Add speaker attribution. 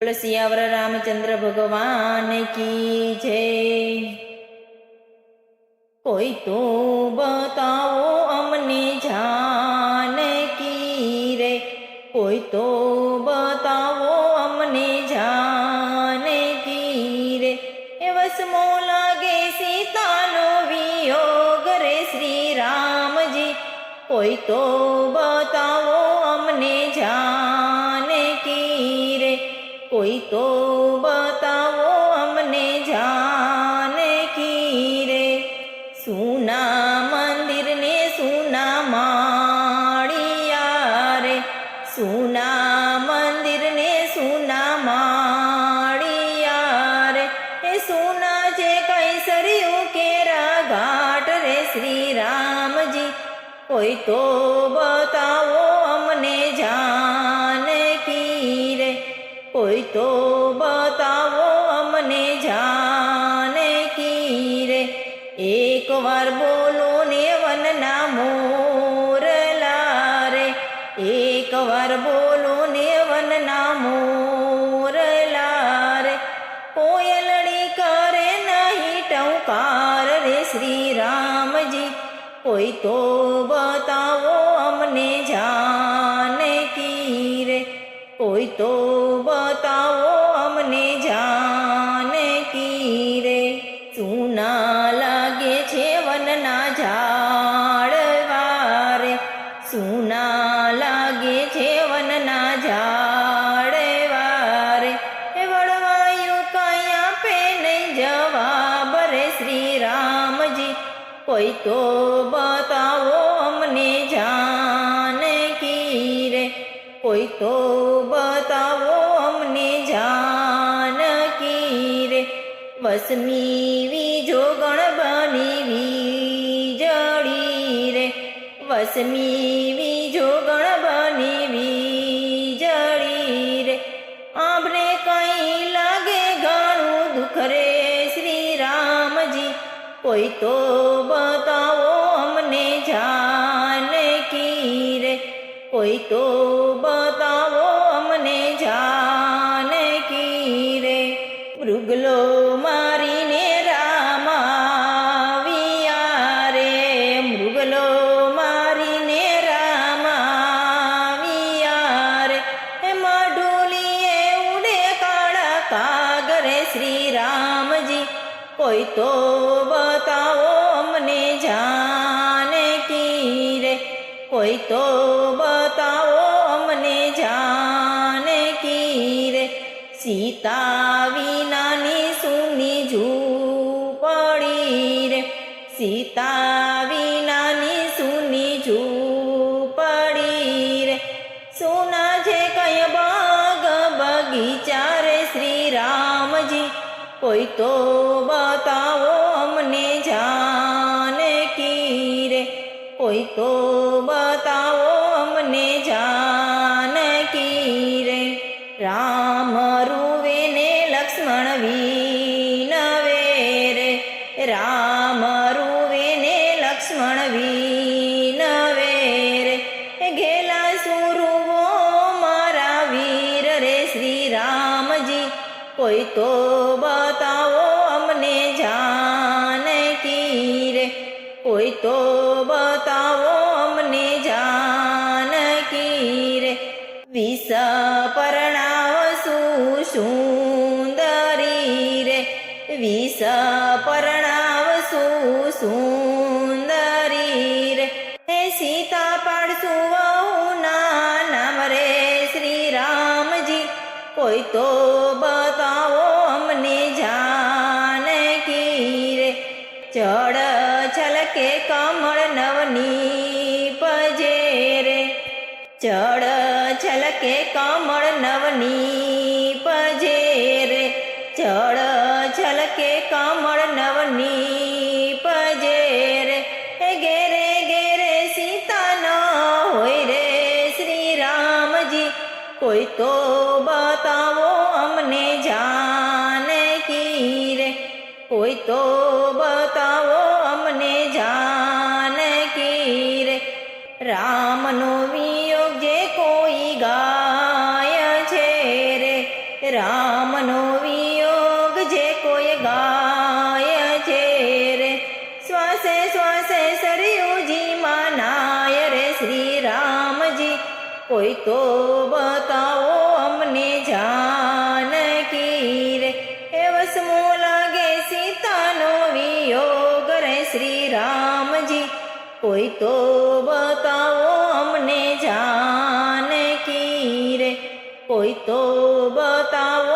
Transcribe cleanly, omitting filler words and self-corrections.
Speaker 1: सियावर रामचंद्र भगवान की जय। कोई तो बताओ अमने जान की रे, कोई तो बताओ अमने जान की रे। वसमो लागे सीतानो वियोग रे श्री राम जी, कोई तो बताओ अमने जान की रे, कोई तो बताओ हमने जान की रे। सूना मंदिर ने सूना माड़िया रे, सूना मंदिर ने सूना माड़िया रे। सूना जे कैसरियों केरा घाट रे श्री राम जी, कोई तो बताओ हमने जान की रे, कोई तो बताओ हमने जान की रे। एक बार बोलो ने वनना मोरला रे, एक बार बोलो ने वनना मोरला रे। कोयलड़ी करे नहीं टौकार रे श्री राम जी, कोई तो बताओ हमने जान की रे, कोई तो बताओ हमने जान की रे। सूना लागे छे वनना झाड़वा रे, सूना लागे छे वनना झाड़वा रे। वड़वाયું कया पे नहीं जवाब रे श्री राम जी, कोई तो बताओ हमने जान की रे, कोई तो बताओ हमने जान की रे। वसमी वीजो गण बनी वीजड़ी रे, वसमी वीजो गण बनी वीजड़ी रे। आंबने कहीं लागे घणું दुख रे श्री राम जी, कोई तो बताओ हमने जान की रे, कोई तो बताओ हमने जान की रे। मृगलो मारीने राम आविया रे, मृगलो मारीने राम आविया रे। माडुलिए उड़े काड़ा कागरे श्री राम जी, कोई तो बताओ हमने जान की रे, कोई तो बताओ हमने जान की रे। सीता विनानी सुनी झूपड़ी रे, सीता विनानी सुनी झूपड़ी रे। सोना जे कय बाग बगीचा रे श्री राम जी, कोई तो बताओ हमने जान की रे, कोई तो बताओ हमने जान की रे। राम रुवे ने लक्ष्मण वीनवे रे, राम रुवे ने लक्ष्मण वीनवे रे। घेला सुरुवो मारा वीर रे श्री राम जी, कोई तो बताओ हमने जान की रे, कोई तो बताओ हमने जान की रे। विष परणाव सुसुंदरी रे, विष परणाव सुसुंदरी रे। सीता पाड़सु वहुना नाम रे श्री राम जी, कोई तो बताओ हमने जान की रे। चढ़ छलके कमल नवनी पजे रे, चढ़ छलके कमल नवनी पजे रे, चढ़ छलके कमल नवनी पजे रे। घेरे घेरे सीता न होय रे श्री राम जी, कोई तो बताओ हमने जान की रे, कोई तो बताओ हमने जान की रे। राम नो वियोग जे कोई गाय छे રામનો વિયોગ જે કોઈ ગાય છે રે, શ્વાસે શ્વાસે સરયુજીમાં નાય રે શ્રી રામજી, કોઈ તો બતાવો અમને જાનકી રે, એ વસમો લાગે સીતાનો વિયોગ રે શ્રી રામજી, કોઈ તો બતાવો અમને જાનકી રે, કોઈ તો બતાવો